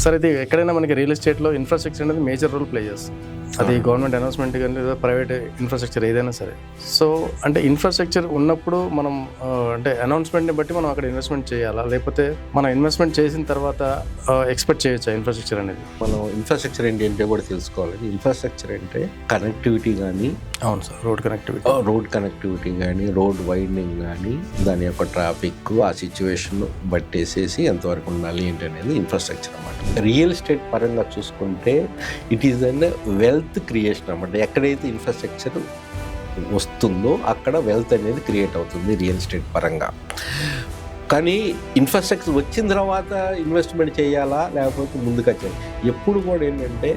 Sir ఇది ఎక్కడైనా మనకి రియల్ ఎస్టేట్లో ఇన్ఫ్రాస్ట్రక్చర్ అనేది మేజర్ రోల్ ప్లే చేస్తుంది. అది గవర్నమెంట్ అనౌన్స్మెంట్ కానీ లేదా ప్రైవేట్ ఇన్ఫ్రాస్ట్రక్చర్ ఏదైనా సరే. సో అంటే ఇన్ఫ్రాస్ట్రక్చర్ ఉన్నప్పుడు మనం అంటే అనౌన్స్మెంట్ని బట్టి మనం అక్కడ ఇన్వెస్ట్మెంట్ చేయాలా, లేకపోతే మనం ఇన్వెస్ట్మెంట్ చేసిన తర్వాత ఎక్స్పెక్ట్ చేయొచ్చా ఇన్ఫ్రాస్ట్రక్చర్ అనేది? మనం ఇన్ఫ్రాస్ట్రక్చర్ ఏంటంటే కూడా తెలుసుకోవాలి. ఇన్ఫ్రాస్ట్రక్చర్ అంటే కనెక్టివిటీ కానీ, అవును సార్, రోడ్ కనెక్టివిటీ కానీ, రోడ్ వైడనింగ్ కానీ, దాని యొక్క ట్రాఫిక్ ఆ సిచ్యువేషన్ బట్టేసేసి ఎంతవరకు ఉండాలి ఏంటి అనేది ఇన్ఫ్రాస్ట్రక్చర్ అన్నమాట. రియల్ ఎస్టేట్ పరంగా చూసుకుంటే it is an wealth creation అన్నమాట. ఎక్కడైతే ఇన్ఫ్రాస్ట్రక్చర్ వస్తుందో అక్కడ వెల్త్ అనేది క్రియేట్ అవుతుంది రియల్ ఎస్టేట్ పరంగా. కానీ ఇన్ఫ్రాస్ట్రక్చర్ వచ్చిన తర్వాత ఇన్వెస్ట్మెంట్ చేయాలా లేకపోతే ముందుగా చేయాలి, ఎప్పుడు కూడా ఏంటంటే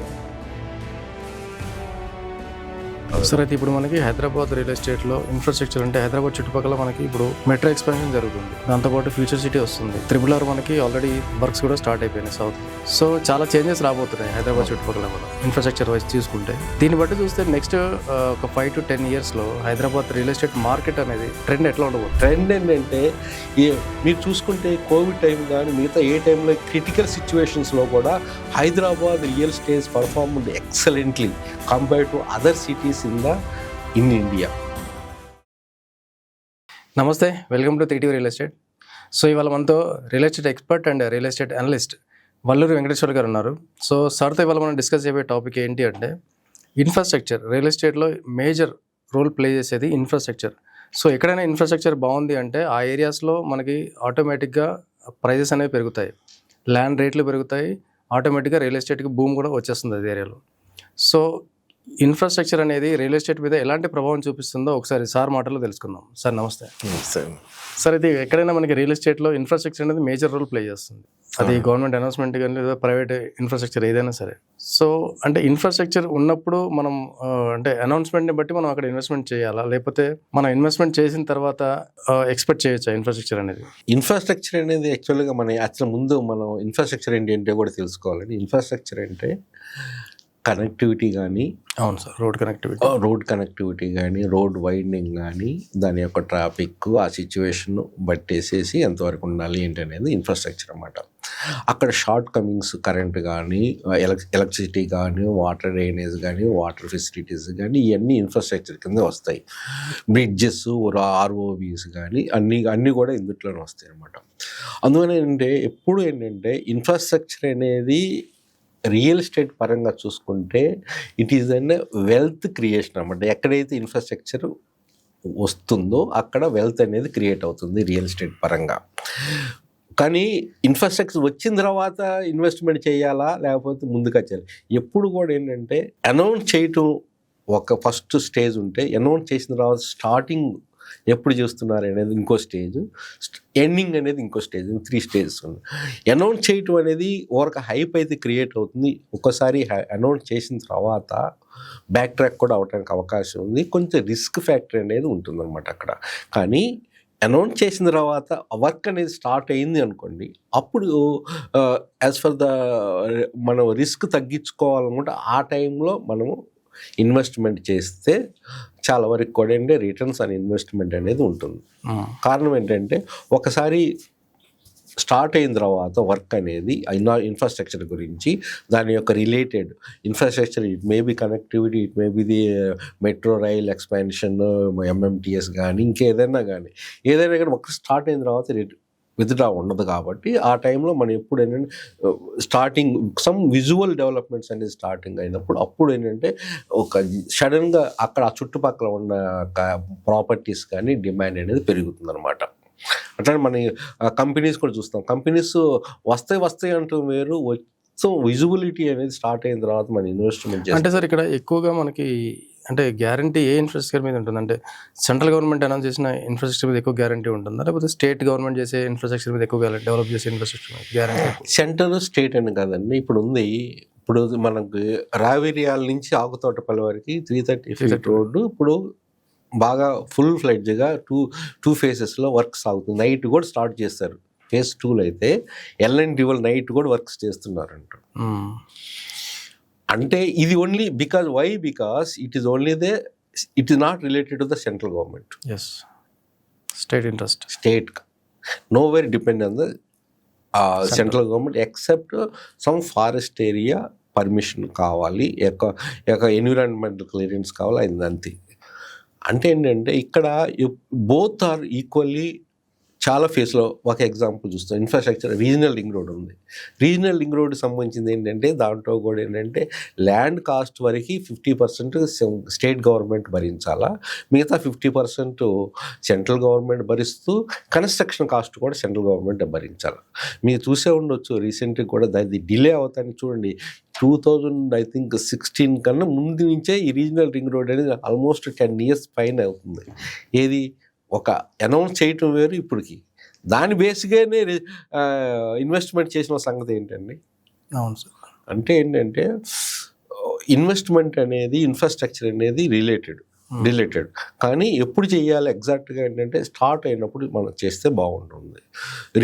సార్ అయితే ఇప్పుడు మనకి హైదరాబాద్ రియల్ ఎస్టేట్లో ఇన్ఫ్రాస్ట్రక్చర్ అంటే హైదరాబాద్ చుట్టుపక్కల మనకి ఇప్పుడు మెట్రో ఎక్స్పాన్షన్ జరుగుతుంది, దాంతోపాటు ఫ్యూచర్ సిటీ వస్తుంది, RRR మనకి ఆల్రెడీ వర్క్స్ కూడా స్టార్ట్ అయిపోయినాయి సౌత్. సో చాలా చేంజెస్ రాబోతున్నాయి హైదరాబాద్ చుట్టుపక్కల కూడా ఇన్ఫ్రాస్ట్రక్చర్ వైజ్ చూసుకుంటే. దీన్ని బట్టి చూస్తే నెక్స్ట్ ఒక 5 to 10 yearsలో హైదరాబాద్ రియల్ ఎస్టేట్ మార్కెట్ అనేది ట్రెండ్ ఎట్లా ఉండబోతుంది? ట్రెండ్ ఏంటంటే మీరు చూసుకుంటే కోవిడ్ టైం కానీ మిగతా ఏ టైంలో క్రిటికల్ సిచ్యువేషన్స్లో కూడా Hyderabad real estate performed excellently compared to other cities in India. నమస్తే, welcome to 3TV real estate. So ఇవాళ మనతో real estate expert and real estate analyst Valluri Venkateshwar గారు ఉన్నారు. సో సార్తో ఇవాళ మనం డిస్కస్ చేయబోయే టాపిక్ ఏంటి అంటే ఇన్ఫ్రాస్ట్రక్చర్. రియల్ ఎస్టేట్లో మేజర్ రోల్ ప్లే చేసేది ఇన్ఫ్రాస్ట్రక్చర్. సో ఎక్కడైనా ఇన్ఫ్రాస్ట్రక్చర్ బాగుంది అంటే ఆ ఏరియాస్లో మనకి ఆటోమేటిక్గా ప్రైజెస్ అనేవి పెరుగుతాయి, ల్యాండ్ రేట్లు పెరుగుతాయి, ఆటోమేటిక్గా రియల్ ఎస్టేట్కి భూమి కూడా వచ్చేస్తుంది అది ఏరియాలో. సో ఇన్ఫ్రాస్ట్రక్చర్ అనేది రియల్ ఎస్టేట్ మీద ఎలాంటి ప్రభావం చూపిస్తుందో ఒకసారి సార్ మాటల్లో తెలుసుకుందాం. సార్ నమస్తే. సార్ ఇది ఎక్కడైనా మనకి రియల్ ఎస్టేట్లో ఇన్ఫ్రాస్ట్రక్చర్ అనేది మేజర్ రోల్ ప్లే చేస్తుంది. అది గవర్నమెంట్ అనౌన్స్మెంట్ కానీ లేదా ప్రైవేట్ ఇన్ఫ్రాస్ట్రక్చర్ ఏదైనా సరే. సో అంటే ఇన్ఫ్రాస్ట్రక్చర్ ఉన్నప్పుడు మనం అంటే అనౌన్స్మెంట్ని బట్టి మనం అక్కడ ఇన్వెస్ట్మెంట్ చేయాలా, లేకపోతే మనం ఇన్వెస్ట్మెంట్ చేసిన తర్వాత ఎక్స్పెక్ట్ చేయొచ్చా ఇన్ఫ్రాస్ట్రక్చర్ అనేది? ఇన్ఫ్రాస్ట్రక్చర్ అనేది యాక్చువల్గా ముందు మనం ఇన్ఫ్రాస్ట్రక్చర్ ఏంటంటే కూడా తెలుసుకోవాలండి. ఇన్ఫ్రాస్ట్రక్చర్ అంటే కనెక్టివిటీ కానీ, అవును సార్, రోడ్ కనెక్టివిటీ కానీ, రోడ్ వైడనింగ్ కానీ, దాని యొక్క ట్రాఫిక్ ఆ సిచ్యువేషన్ బట్టేసేసి ఎంతవరకు ఉండాలి ఏంటి అనేది ఇన్ఫ్రాస్ట్రక్చర్ అన్నమాట. అక్కడ షార్ట్ కమింగ్స్ కరెంట్ కానీ, ఎలక్ట్రిసిటీ కానీ, వాటర్ డ్రైనేజ్ కానీ, వాటర్ ఫెసిలిటీస్ కానీ, ఇవన్నీ ఇన్ఫ్రాస్ట్రక్చర్ కింద వస్తాయి. బ్రిడ్జెస్, ROVs కానీ అన్నీ కూడా ఇందులోనే వస్తాయి అన్నమాట. అందువల్ల ఎప్పుడు ఏంటంటే ఇన్ఫ్రాస్ట్రక్చర్ అనేది రియల్ ఎస్టేట్ పరంగా చూసుకుంటే it is an wealth creation అన్నమాట. ఎక్కడైతే ఇన్ఫ్రాస్ట్రక్చర్ వస్తుందో అక్కడ వెల్త్ అనేది క్రియేట్ అవుతుంది రియల్ ఎస్టేట్ పరంగా. కానీ ఇన్ఫ్రాస్ట్రక్చర్ వచ్చిన తర్వాత ఇన్వెస్ట్మెంట్ చేయాలా లేకపోతే ముందుగా చేయాలి, ఎప్పుడు కూడా ఏంటంటే అనౌన్స్ చేయటం ఒక ఫస్ట్ స్టేజ్ ఉంటే, అనౌన్స్ చేసిన తర్వాత స్టార్టింగ్ ఎప్పుడు చేస్తున్నారు అనేది ఇంకో స్టేజ్, ఎండింగ్ అనేది ఇంకో స్టేజ్, 3 stages ఉంది. అనౌన్స్ చేయటం అనేది ఒక హైప్ అయితే క్రియేట్ అవుతుంది. ఒక్కసారి అనౌన్స్ చేసిన తర్వాత బ్యాక్ ట్రాక్ కూడా అవడానికి అవకాశం ఉంది. కొంచెం రిస్క్ ఫ్యాక్టర్ అనేది ఉంటుందన్నమాట అక్కడ. కానీ అనౌన్స్ చేసిన తర్వాత వర్క్ అనేది స్టార్ట్ అయింది అనుకోండి, అప్పుడు యాజ్ ఫర్ మనం రిస్క్ తగ్గించుకోవాలనుకుంటే ఆ టైంలో మనము ఇన్వెస్ట్మెంట్ చేస్తే చాలా వరకు కూడా రిటర్న్స్ ఆన్ ఇన్వెస్ట్మెంట్ అనేది ఉంటుంది. కారణం ఏంటంటే ఒకసారి స్టార్ట్ అయిన తర్వాత వర్క్ అనేది ఇన్ఫ్రాస్ట్రక్చర్ గురించి, దాని యొక్క related infrastructure, it may be connectivity, it may be the metro rail expansion, MMTS కానీ ఇంకేదైనా కానీ ఒక స్టార్ట్ అయిన తర్వాత విత్డ్రా ఉండదు. కాబట్టి ఆ టైంలో మనం ఎప్పుడు ఏంటంటే స్టార్టింగ్ సమ్ విజువల్ డెవలప్మెంట్స్ అనేది స్టార్టింగ్ అయినప్పుడు అప్పుడు ఏంటంటే ఒక సడన్గా అక్కడ ఆ చుట్టుపక్కల ఉన్న ప్రాపర్టీస్ కానీ డిమాండ్ అనేది పెరుగుతుంది అనమాట. అట్లా మన కంపెనీస్ కూడా చూస్తాం. కంపెనీస్ వస్తాయి అంటూ వేరు, సో విజిబిలిటీ అనేది స్టార్ట్ అయిన తర్వాత మనం ఇన్వెస్ట్మెంట్ చేస్తాం. అంటే సార్ ఇక్కడ ఎక్కువగా మనకి అంటే గ్యారంటీ ఏ ఇన్ఫ్రాస్ట్రక్చర్ మీద ఉంటుంది? అంటే సెంట్రల్ గవర్నమెంట్ అనౌన్స్ చేసిన ఇన్ఫ్రాస్ట్రక్చర్ మీద ఎక్కువ గ్యారంటీ ఉంటుందా, లేకపోతే స్టేట్ గవర్నమెంట్ చేసే ఇన్ఫ్రాస్ట్రక్చర్ మీద ఎక్కువ డెవలప్ చేసే ఇన్ఫ్రాస్ట్రక్చర్ మీద గ్యారంటీ? సెంటర్ స్టేట్ అని కాదండి. ఇప్పుడు మనకు రావేరియాల నుంచి ఆకుతోటపల్లి వరకు 330 feet రోడ్డు ఇప్పుడు బాగా ఫుల్ ఫ్లెడ్జ్గా 2 phases వర్క్ సాగుతుంది. నైట్ కూడా స్టార్ట్ చేస్తారు. Phase 2 అయితే L&T వాళ్ళు నైట్ కూడా వర్క్స్ చేస్తున్నారంట. అంటే ఇది only because it is not related to the central government. Yes, state interest. State nowhere depend on the central government except some forest area permission కావాలి, environmental clearance కావాలి, అది అంతే. అంటే ఏంటంటే ఇక్కడ బోత్ ఆర్ ఈక్వల్లీ చాలా ఫేస్లో. ఒక ఎగ్జాంపుల్ చూస్తాం, ఇన్ఫ్రాస్ట్రక్చర్ రీజనల్ లింక్ రోడ్ ఉంది. రీజనల్ లింక్ రోడ్ సంబంధించింది ఏంటంటే దాంట్లో కూడా ఏంటంటే ల్యాండ్ కాస్ట్ వరకు 50% స్టేట్ గవర్నమెంట్ భరించాలా, మిగతా 50% సెంట్రల్ గవర్నమెంట్ భరిస్తూ కన్స్ట్రక్షన్ కాస్ట్ కూడా సెంట్రల్ గవర్నమెంట్ భరించాలి. మీరు చూసే ఉండొచ్చు రీసెంట్గా కూడా దాన్ని డిలే అవుతాయని చూడండి. 2016 కన్నా ముందు నుంచే ఈ రీజనల్ రింగ్ రోడ్ అనేది ఆల్మోస్ట్ 10 years పైన అవుతుంది. ఏది ఒక అనౌన్స్ చేయటం వేరు ఇప్పటికి, దాని బేస్గానే ఇన్వెస్ట్మెంట్ చేసిన సంగతి ఏంటండి? అవును సార్. అంటే ఏంటంటే ఇన్వెస్ట్మెంట్ అనేది ఇన్ఫ్రాస్ట్రక్చర్ అనేది రిలేటెడ్ కానీ ఎప్పుడు చేయాలి ఎగ్జాక్ట్గా ఏంటంటే స్టార్ట్ అయినప్పుడు మనం చేస్తే బాగుంటుంది.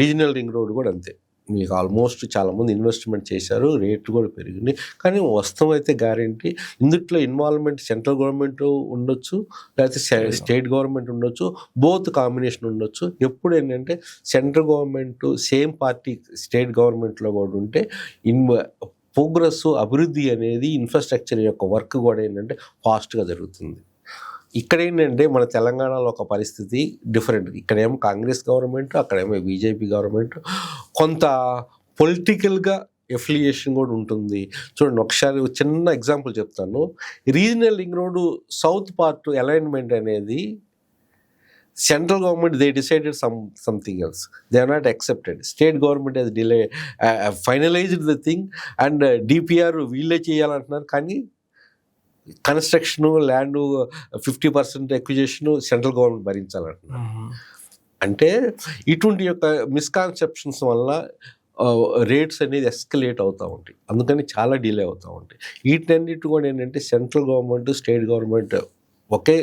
రీజనల్ రింగ్ రోడ్ కూడా అంతే, మీకు ఆల్మోస్ట్ చాలామంది ఇన్వెస్ట్మెంట్ చేశారు, రేట్లు కూడా పెరిగింది, కానీ వాస్తవం అయితే గ్యారంటీ ఇందుట్లో ఇన్వాల్వ్మెంట్ సెంట్రల్ గవర్నమెంట్ ఉండొచ్చు, లేకపోతే స్టేట్ గవర్నమెంట్ ఉండొచ్చు, బోత్ కాంబినేషన్ ఉండొచ్చు. ఎప్పుడు ఏంటంటే central government same party state గవర్నమెంట్లో కూడా ఉంటే ప్రోగ్రెస్ అభివృద్ధి అనేది ఇన్ఫ్రాస్ట్రక్చర్ యొక్క వర్క్ కూడా ఏంటంటే ఫాస్ట్గా జరుగుతుంది. ఇక్కడ ఏంటంటే మన తెలంగాణలో ఒక పరిస్థితి డిఫరెంట్. ఇక్కడేమో కాంగ్రెస్ గవర్నమెంట్, అక్కడేమో బీజేపీ గవర్నమెంట్, కొంత పొలిటికల్గా ఎఫిలియేషన్ కూడా ఉంటుంది. చూడండి ఒకసారి చిన్న ఎగ్జాంపుల్ చెప్తాను. Regional link road south part alignment అనేది central government they decided something else, they are not accepted. State government has delay finalized the thing and DPR వీళ్ళే చేయాలంటున్నారు, కానీ construction land 50% acquisition central government భరించాలంటున్నారు. అంటే ఇటువంటి యొక్క misconceptions వల్ల rates అనేది ఎస్కలేట్ అవుతూ ఉంటాయి, అందుకని చాలా డిలే అవుతూ ఉంటాయి. వీటన్నిటి కూడా ఏంటంటే సెంట్రల్ గవర్నమెంట్ స్టేట్ గవర్నమెంట్ ఒకే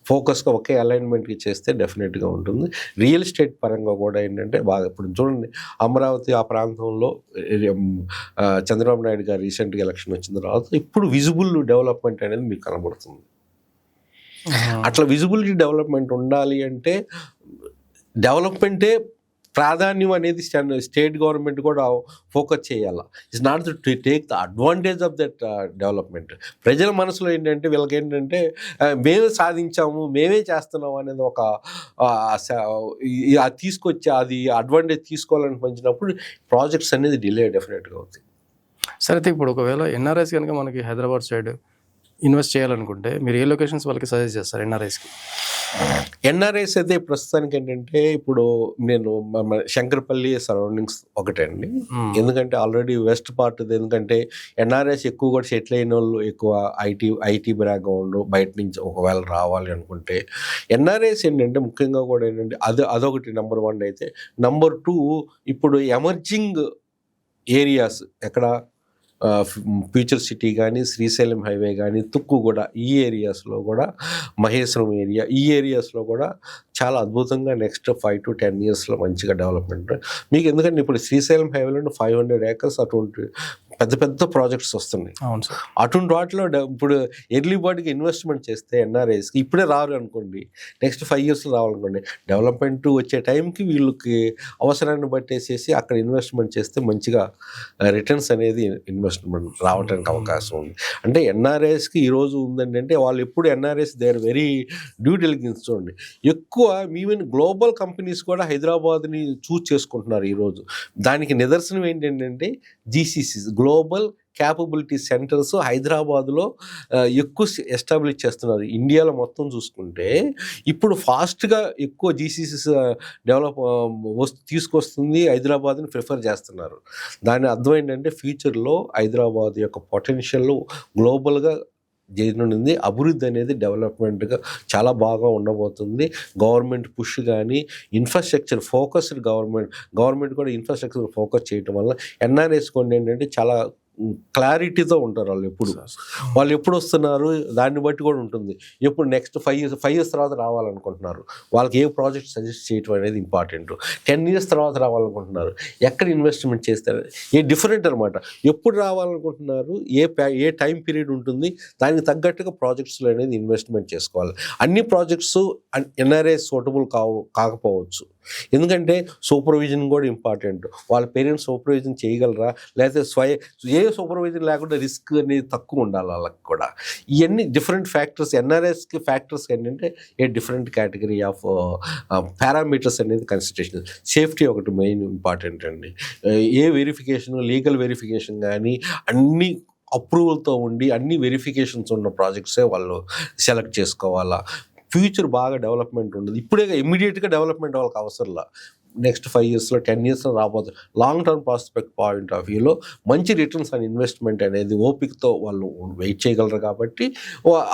ఫోకస్గా ఒకే అలైన్మెంట్కి చేస్తే డెఫినెట్గా ఉంటుంది. రియల్ ఎస్టేట్ పరంగా కూడా ఏంటంటే బాగా ఇప్పుడు చూడండి అమరావతి ఆ ప్రాంతంలో చంద్రబాబు నాయుడు గారు రీసెంట్గా ఎలక్షన్ వచ్చిన తర్వాత ఇప్పుడు విజిబుల్ డెవలప్మెంట్ అనేది మీకు కనబడుతుంది. అట్లా విజిబిలిటీ డెవలప్మెంట్ ఉండాలి అంటే డెవలప్మెంటే ప్రాధాన్యం అనేది స్టేట్ గవర్నమెంట్ కూడా ఫోకస్ చేయాలి. It's not to take the advantage of that development. ప్రజల మనసులో ఏంటంటే వీళ్ళకి ఏంటంటే మేమే సాధించాము, మేమే చేస్తున్నాము అనేది ఒక తీసుకొచ్చి అది అడ్వాంటేజ్ తీసుకోవాలని పంచినప్పుడు ప్రాజెక్ట్స్ అనేది డిలే డెఫినెట్గా అవుతాయి. సరే అయితే ఇప్పుడు ఒకవేళ ఎన్ఆర్ఐస్ కనుక మనకి హైదరాబాద్ సైడ్ ఇన్వెస్ట్ చేయాలనుకుంటే మీరు ఏ లొకేషన్స్ వాళ్ళకి సజెస్ట్ చేస్తారు ఎన్ఆర్ఐస్కి? ఎన్ఆర్ఐస్ అయితే ప్రస్తుతానికి ఏంటంటే ఇప్పుడు నేను శంకరపల్లి సరౌండింగ్స్ ఒకటే అండి. ఎందుకంటే ఆల్రెడీ వెస్ట్ పార్ట్ ఎందుకంటే ఎన్ఆర్ఐస్ ఎక్కువ కూడా సెటిల్ అయిన వాళ్ళు ఎక్కువ ఐటీ బ్యాక్గ్రౌండ్ బయట నుంచి ఒకవేళ రావాలి అనుకుంటే ఎన్ఆర్ఐస్ ఏంటంటే ముఖ్యంగా కూడా ఏంటంటే అదొకటి నెంబర్ 1 అయితే. నెంబర్ 2 ఇప్పుడు ఎమర్జింగ్ ఏరియాస్ ఎక్కడ ఫ్యూచర్ సిటీ కానీ శ్రీశైలం హైవే కానీ తుక్కుగూడ ఈ ఏరియాస్లో కూడా మహేశ్వరం ఏరియా ఈ ఏరియాస్లో కూడా చాలా అద్భుతంగా నెక్స్ట్ 5 to 10 yearsలో మంచిగా డెవలప్మెంట్ మీకు. ఎందుకంటే ఇప్పుడు శ్రీశైలం హైవేలో 500 acres అటువంటి పెద్ద పెద్ద ప్రాజెక్ట్స్ వస్తున్నాయి. అవును సార్. అటువంటి వాటిలో ఇప్పుడు ఎర్లీ బర్డ్కి ఇన్వెస్ట్మెంట్ చేస్తే ఎన్ఆర్ఐస్కి ఇప్పుడే రారు అనుకోండి, నెక్స్ట్ 5 yearsలో రావాలనుకోండి, డెవలప్మెంట్ వచ్చే టైంకి వీళ్ళకి అవసరాన్ని బట్టేసేసి అక్కడ ఇన్వెస్ట్మెంట్ చేస్తే మంచిగా రిటర్న్స్ అనేది ఇన్వెస్ట్మెంట్ రావడానికి అవకాశం ఉంది. అంటే ఎన్ఆర్ఐస్కి ఈరోజు ఉందంటే వాళ్ళు ఎప్పుడు NRIs they are very due diligence. చూడండి ఎక్కువ ఈవెన్ గ్లోబల్ కంపెనీస్ కూడా హైదరాబాద్ని చూస్ చేసుకుంటున్నారు ఈరోజు. దానికి నిదర్శనం ఏంటంటే జీసీసీ గ్లోబల్ క్యాపబిలిటీ సెంటర్స్ హైదరాబాద్లో ఎక్కువ ఎస్టాబ్లిష్ చేస్తున్నారు. ఇండియాలో మొత్తం చూసుకుంటే ఇప్పుడు ఫాస్ట్గా ఎక్కువ జీసీసీస్ డెవలప్ తీసుకొస్తుంది, హైదరాబాద్ని ప్రిఫర్ చేస్తున్నారు. దాని అర్థం ఏంటంటే ఫ్యూచర్లో హైదరాబాద్ యొక్క పొటెన్షియల్ గ్లోబల్గా చేయనుంది. అభివృద్ధి అనేది డెవలప్మెంట్గా చాలా బాగా ఉండబోతుంది. గవర్నమెంట్ పుష్ కానీ ఇన్ఫ్రాస్ట్రక్చర్ ఫోకస్డ్ గవర్నమెంట్ కూడా ఇన్ఫ్రాస్ట్రక్చర్ ఫోకస్ చేయటం వల్ల ఎన్ఆర్ఐస్ కొన్ని ఏంటంటే చాలా క్లారిటీతో ఉంటారు. వాళ్ళు ఎప్పుడు వస్తున్నారు దాన్ని బట్టి కూడా ఉంటుంది. ఎప్పుడు నెక్స్ట్ 5 years తర్వాత రావాలనుకుంటున్నారు, వాళ్ళకి ఏ ప్రాజెక్ట్ సజెస్ట్ చేయటం అనేది ఇంపార్టెంట్. 10 years తర్వాత రావాలనుకుంటున్నారు, ఎక్కడ ఇన్వెస్ట్మెంట్ చేస్తారు, ఏ డిఫరెంట్ అనమాట. ఎప్పుడు రావాలనుకుంటున్నారు, ఏ టైం పీరియడ్ ఉంటుంది, దానికి తగ్గట్టుగా ప్రాజెక్ట్స్లో అనేది ఇన్వెస్ట్మెంట్ చేసుకోవాలి. అన్ని ప్రాజెక్ట్స్ ఎన్ఆర్ఐ సూటబుల్ కాకపోవచ్చు. ఎందుకంటే సూపర్విజన్ కూడా ఇంపార్టెంట్. వాళ్ళ పేరెంట్స్ సూపర్విజన్ చేయగలరా, లేకపోతే ఏ సూపర్విజన్ లేకుండా రిస్క్ అనేది తక్కువ ఉండాలి వాళ్ళకి కూడా. ఇవన్నీ డిఫరెంట్ ఫ్యాక్టర్స్. ఎన్ఆర్ఎస్కి ఫ్యాక్టర్స్ ఏంటంటే a different category of parameters అనేది కన్సిడరేషన్. సేఫ్టీ ఒకటి మెయిన్ ఇంపార్టెంట్ అండి. ఏ వెరిఫికేషన్, లీగల్ వెరిఫికేషన్ కానీ అన్నీ అప్రూవల్తో ఉండి అన్ని వెరిఫికేషన్స్ ఉన్న ప్రాజెక్ట్సే వాళ్ళు సెలెక్ట్ చేసుకోవాలా. ఫ్యూచర్ బాగా డెవలప్మెంట్ ఉండదు. ఇప్పుడే ఇమ్మీడియట్గా డెవలప్మెంట్ వాళ్ళకి అవసరంలా. నెక్స్ట్ 5 yearsలో 10 yearsలో రాబోతుంది. Long term prospect point of వ్యూలో మంచి రిటర్న్స్ ఆన్ ఇన్వెస్ట్మెంట్ అనేది ఓపికతో వాళ్ళు వెయిట్ చేయగలరు. కాబట్టి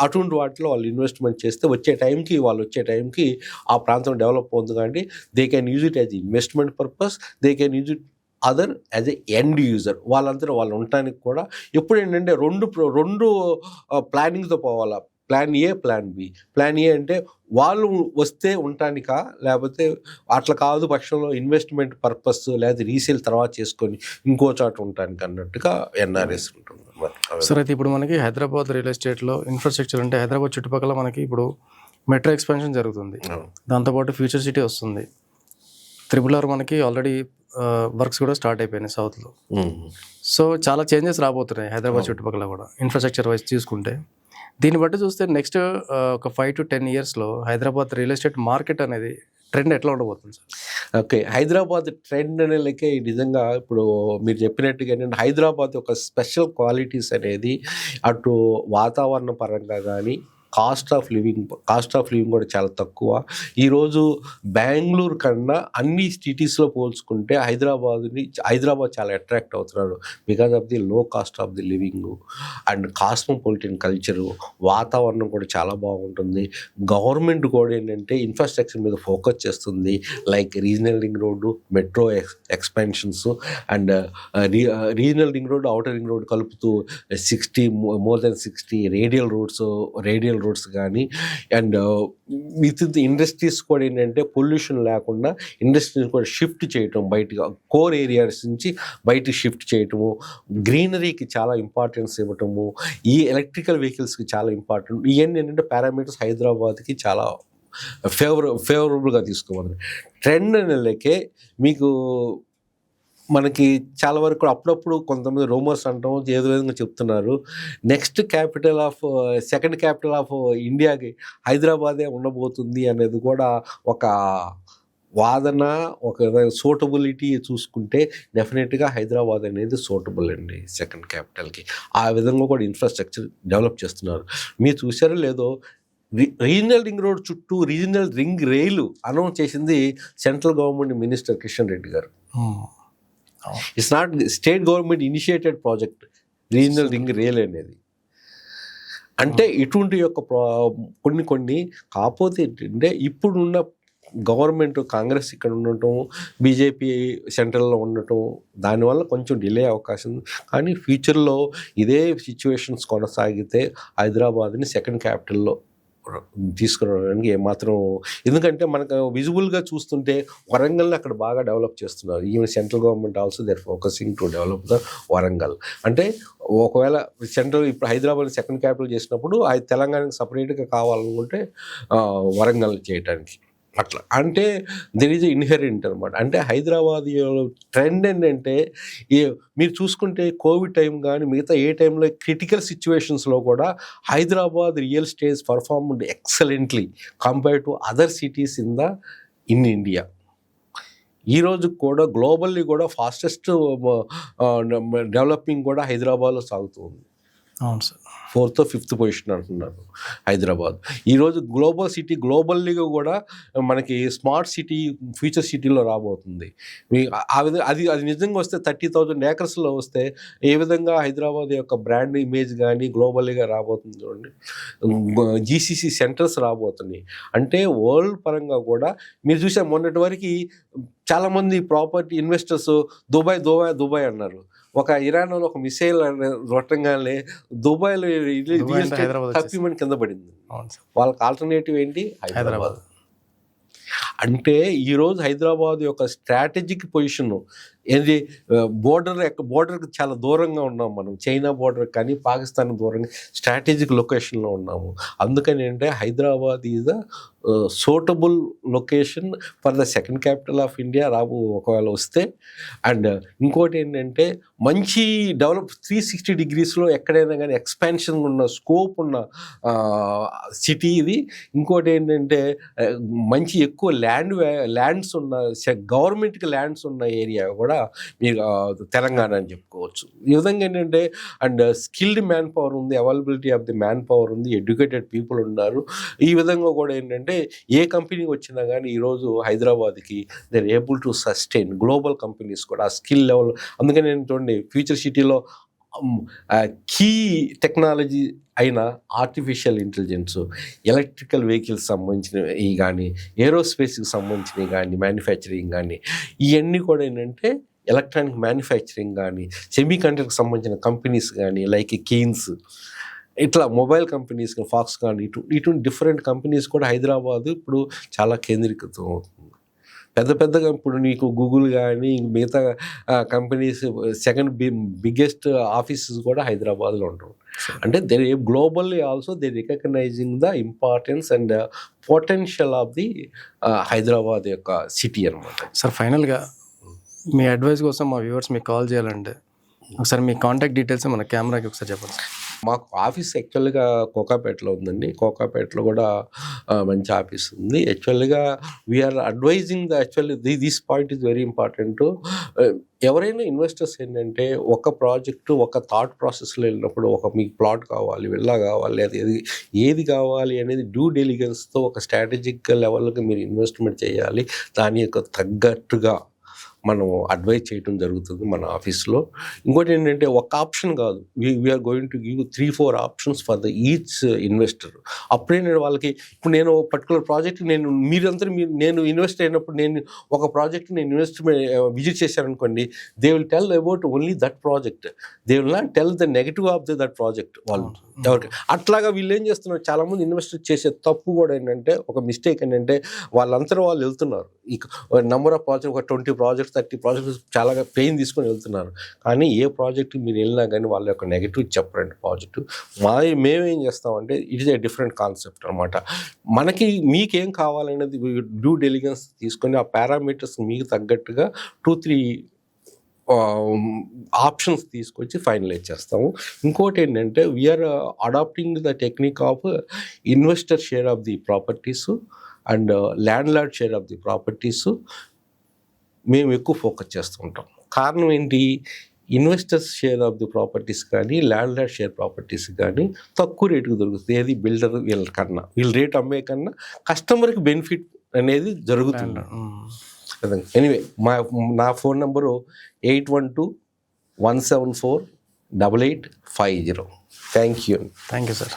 అటువంటి వాటిలో వాళ్ళు ఇన్వెస్ట్మెంట్ చేస్తే వచ్చే టైంకి ఆ ప్రాంతం డెవలప్ అవుతుంది. కాబట్టి they can use it as investment purpose, they can use it other as a end user. వాళ్ళంతా వాళ్ళు ఉండటానికి కూడా ఎప్పుడు ఏంటంటే రెండు ప్లానింగ్తో పోవాలా. Plan A, plan B. Plan A అంటే వాళ్ళు వస్తే ఉండటానికా, లేకపోతే అట్లా కాదు పక్షంలో ఇన్వెస్ట్మెంట్ పర్పస్ లేదా రీసేల్ తర్వాత చేసుకొని ఇంకో చోట ఉండటానికి అన్నట్టుగా ఎన్ఆర్ఎస్ ఉంటుంది. సార్ అయితే ఇప్పుడు మనకి హైదరాబాద్ రియల్ ఎస్టేట్లో ఇన్ఫ్రాస్ట్రక్చర్ అంటే హైదరాబాద్ చుట్టుపక్కల మనకి ఇప్పుడు మెట్రో ఎక్స్పాన్షన్ జరుగుతుంది, దాంతోపాటు ఫ్యూచర్ సిటీ వస్తుంది. RRR మనకి ఆల్రెడీ వర్క్స్ కూడా స్టార్ట్ అయిపోయినాయి సౌత్లో. సో చాలా చేంజెస్ రాబోతున్నాయి హైదరాబాద్ చుట్టుపక్కల కూడా ఇన్ఫ్రాస్ట్రక్చర్ వైజ్ తీసుకుంటే. దీన్ని బట్టి చూస్తే నెక్స్ట్ ఒక 5 to 10 yearsలో హైదరాబాద్ రియల్ ఎస్టేట్ మార్కెట్ అనేది ట్రెండ్ ఎట్లా ఉండబోతుంది సార్? ఓకే, హైదరాబాద్ ట్రెండ్ అనేలకే నిజంగా ఇప్పుడు మీరు చెప్పినట్టుగా ఏంటంటే హైదరాబాద్ యొక్క స్పెషల్ క్వాలిటీస్ అనేది అటు వాతావరణ పరంగా కానీ కాస్ట్ ఆఫ్ లివింగ్ కూడా చాలా తక్కువ. ఈరోజు బెంగళూరు కన్నా అన్ని సిటీస్లో పోల్చుకుంటే హైదరాబాద్ చాలా అట్రాక్ట్ అవుతున్నారు బికాజ్ ఆఫ్ ది లో cost of the living and cosmopolitan culture. వాతావరణం కూడా చాలా బాగుంటుంది. గవర్నమెంట్ కూడా ఏంటంటే ఇన్ఫ్రాస్ట్రక్చర్ మీద ఫోకస్ చేస్తుంది, like regional ring road, metro expansions and regional ring road, outer ring road కలుపుతూ more than 60 రేడియల్ రోడ్స్ కానీ అండ్ విత్ ది ఇండస్ట్రీస్ కూడా ఏంటంటే పొల్యూషన్ లేకుండా ఇండస్ట్రీస్ కూడా షిఫ్ట్ చేయటం, బయటగా కోర్ ఏరియాస్ నుంచి బయటికి షిఫ్ట్ చేయటము, గ్రీనరీకి చాలా ఇంపార్టెన్స్ ఇవ్వటము, ఈ ఎలక్ట్రికల్ వెహికల్స్కి చాలా ఇంపార్టెంట్. ఇవన్నీ ఏంటంటే పారామీటర్స్ హైదరాబాద్కి చాలా ఫేవరబుల్గా తీసుకోవాలి. ట్రెండ్ అనేలకే మీకు మనకి చాలా వరకు అప్పుడప్పుడు కొంతమంది రూమర్స్ అంటాం, ఏదో విధంగా చెప్తున్నారు. సెకండ్ క్యాపిటల్ ఆఫ్ ఇండియాకి హైదరాబాదే ఉండబోతుంది అనేది కూడా ఒక వాదన, ఒక సూటబిలిటీ చూసుకుంటే డెఫినెట్గా హైదరాబాద్ అనేది సూటబుల్ అండి సెకండ్ క్యాపిటల్కి. ఆ విధంగా కూడా ఇన్ఫ్రాస్ట్రక్చర్ డెవలప్ చేస్తున్నారు. మీరు చూసారో లేదో, రీజనల్ రింగ్ రోడ్ చుట్టూ రీజనల్ రింగ్ రైలు అనౌన్స్ చేసింది central government minister Kishan Reddy గారు. It's not state government initiated project regional ring rail అనేది. అంటే ఇటువంటి యొక్క కొన్ని కాకపోతే ఏంటంటే ఇప్పుడున్న గవర్నమెంట్ కాంగ్రెస్ ఇక్కడ ఉండటం, బీజేపీ సెంట్రల్లో ఉండటం, దానివల్ల కొంచెం డిలే అవకాశం. కానీ ఫ్యూచర్లో ఇదే సిచ్యువేషన్స్ కొనసాగితే హైదరాబాద్ని సెకండ్ క్యాపిటల్లో తీసుకురావడానికి ఏమాత్రం, ఎందుకంటే మనకు విజిబుల్గా చూస్తుంటే వరంగల్ని అక్కడ బాగా డెవలప్ చేస్తున్నారు. Even central government also they're focusing to develop the Warangal. అంటే ఒకవేళ సెంట్రల్ ఇప్పుడు హైదరాబాద్ సెకండ్ క్యాపిటల్ చేసినప్పుడు తెలంగాణకి సపరేట్గా కావాలనుకుంటే వరంగల్ చేయడానికి అట్లా. అంటే దెర్ ఈజ్ ఇన్హెరెంట్ అనమాట. అంటే హైదరాబాద్ ట్రెండ్ ఏంటంటే మీరు చూసుకుంటే కోవిడ్ టైం కానీ మిగతా ఏ టైంలో క్రిటికల్ సిచ్యువేషన్స్లో కూడా Hyderabad real estate performed excellently compare to other cities in India. ఈరోజు కూడా గ్లోబల్లీ కూడా ఫాస్టెస్ట్ డెవలపింగ్ కూడా హైదరాబాద్లో సాగుతుంది. అవును sir, 4th or 5th position అంటున్నారు హైదరాబాద్. ఈరోజు గ్లోబల్లీగా కూడా మనకి స్మార్ట్ సిటీ ఫ్యూచర్ సిటీలో రాబోతుంది. అది నిజంగా వస్తే 30,000 acresలో వస్తే ఏ విధంగా హైదరాబాద్ యొక్క బ్రాండ్ ఇమేజ్ కానీ గ్లోబల్లీగా రాబోతుంది చూడండి. జీసీసీ సెంటర్స్ రాబోతున్నాయి. అంటే వరల్డ్ పరంగా కూడా మీరు చూసే మొన్నటి వరకు చాలామంది ప్రాపర్టీ ఇన్వెస్టర్స్ దుబాయ్ అన్నారు. ఒక ఇరాన్లో ఒక మిసైల్ రొట్టంగానే దుబాయ్లో తప్పిమని కింద పడింది. వాళ్ళకి ఆల్టర్నేటివ్ ఏంటి? హైదరాబాద్. అంటే ఈరోజు హైదరాబాద్ యొక్క స్ట్రాటజిక్ పొజిషన్ ఏంటి బోర్డర్కి చాలా దూరంగా ఉన్నాం మనం, చైనా బోర్డర్ కానీ పాకిస్తాన్ దూరంగా స్ట్రాటజిక్ లొకేషన్లో ఉన్నాము. అందుకని అంటే Hyderabad is the suitable location for the second capital of India ఒకవేళ వస్తే. అండ్ ఇంకోటి ఏంటంటే మంచి డెవలప్ 360 degreesలో ఎక్కడైనా కానీ ఎక్స్పాన్షన్ ఉన్న స్కోప్ ఉన్న సిటీ ఇది. ఇంకోటి ఏంటంటే మంచి ఎక్కువ ల్యాండ్స్ ఉన్న గవర్నమెంట్కి ల్యాండ్స్ ఉన్న ఏరియా కూడా మీరు తెలంగాణ అని చెప్పుకోవచ్చు. ఈ విధంగా ఏంటంటే అండ్ స్కిల్డ్ మ్యాన్ పవర్ ఉంది, availability of the man power ఉంది, ఎడ్యుకేటెడ్ పీపుల్ ఉన్నారు. ఈ విధంగా కూడా ఏంటంటే ఏ కంపెనీ వచ్చినా కానీ ఈరోజు హైదరాబాద్కి they are able to sustain global companies కూడా ఆ స్కిల్ లెవెల్. అందుకని నేను చూడండి ఫ్యూచర్ సిటీలో కీ టెక్నాలజీ అయిన ఆర్టిఫిషియల్ ఇంటెలిజెన్స్, ఎలక్ట్రికల్ వెహికల్స్ సంబంధించినవి కానీ, ఏరోస్పేస్కి సంబంధించినవి కానీ, మ్యానుఫ్యాక్చరింగ్ కానీ, ఇవన్నీ కూడా ఏంటంటే ఎలక్ట్రానిక్ మ్యానుఫ్యాక్చరింగ్ కానీ, సెమీ కండక్టర్కి సంబంధించిన కంపెనీస్ కానీ లైక్ కీన్స్, ఇట్లా మొబైల్ కంపెనీస్ ఫాక్స్ కానీ ఇటువంటి డిఫరెంట్ కంపెనీస్ కూడా హైదరాబాద్ ఇప్పుడు చాలా కేంద్రీకృతం అవుతుంది. పెద్దగా ఇప్పుడు నీకు గూగుల్ కానీ మిగతా కంపెనీస్ సెకండ్ బిగ్గెస్ట్ ఆఫీసెస్ కూడా హైదరాబాద్లో ఉంటారు. అంటే they globally also they recognizing the importance and potential of the Hyderabad యొక్క సిటీ అనమాట. సార్ ఫైనల్గా మీ అడ్వైస్ కోసం మా వ్యూవర్స్ మీకు కాల్ చేయాలంటే ఒకసారి మీ కాంటాక్ట్ డీటెయిల్స్ మన కెమెరాకి ఒకసారి చెప్పండి. మాకు ఆఫీస్ యాక్చువల్గా కోకాపేటలో ఉందండి. కోకాపేటలో కూడా మంచి ఆఫీస్ ఉంది. యాక్చువల్గా we are advising this point is very important. ఎవరైనా ఇన్వెస్టర్స్ ఏంటంటే ఒక ప్రాజెక్టు ఒక థాట్ ప్రాసెస్లో వెళ్ళినప్పుడు మీకు ప్లాట్ కావాలి, విల్లా కావాలి, లేదా ఏది కావాలి అనేది డ్యూ డెలిగెన్స్తో ఒక స్ట్రాటజిక్ లెవెల్కి మీరు ఇన్వెస్ట్మెంట్ చేయాలి. దాని యొక్క తగ్గట్టుగా మనం అడ్వైజ్ చేయడం జరుగుతుంది మన ఆఫీస్లో. ఇంకోటి ఏంటంటే ఒక ఆప్షన్ కాదు, we are going to give 3-4 options for the each investor. అప్పుడే నేను వాళ్ళకి ఇప్పుడు నేను పర్టికులర్ ప్రాజెక్ట్ నేను ఇన్వెస్ట్ అయినప్పుడు నేను ఒక ప్రాజెక్ట్ విజిట్ చేశారనుకోండి, they will tell about only that project, they will not tell the negative of that project. వాళ్ళు ఎవరికి అట్లాగా వీళ్ళు ఏం చేస్తున్నారు, చాలామంది ఇన్వెస్టర్ చేసే తప్పు కూడా ఏంటంటే ఒక మిస్టేక్ ఏంటంటే వాళ్ళు వెళ్తున్నారు ఈ నెంబర్ ఆఫ్ ప్రాజెక్ట్, ఒక 20 ప్రాజెక్ట్స్ 30 ప్రాజెక్ట్స్ చాలా పెయిన్ తీసుకొని వెళ్తున్నారు. కానీ ఏ ప్రాజెక్ట్ మీరు వెళ్ళినా కానీ వాళ్ళ యొక్క నెగిటివ్ చెప్పరండి పాజిటివ్. మేమేం చేస్తామంటే it is a different concept అనమాట. మీకేం కావాలనేది డ్యూ డెలిగెన్స్ తీసుకొని ఆ పారామీటర్స్ మీకు తగ్గట్టుగా 2-3 ఆప్షన్స్ తీసుకొచ్చి ఫైనలైజ్ చేస్తాము. ఇంకోటి ఏంటంటే we are adapting the technique of investor share of the properties and landlord share of the properties మేము ఎక్కువ ఫోకస్ చేస్తూ ఉంటాం. కారణం ఏంటి, investors share of the properties కానీ ల్యాండ్ లార్డ్ షేర్ ప్రాపర్టీస్ కానీ తక్కువ రేటుకు దొరుకుతుంది. ఏది బిల్డర్ వీళ్ళ రేట్ అమ్మే కన్నా కస్టమర్కి బెనిఫిట్ అనేది జరుగుతుంది. ఎనీవే నా phone number 8121748850. Thank you sir.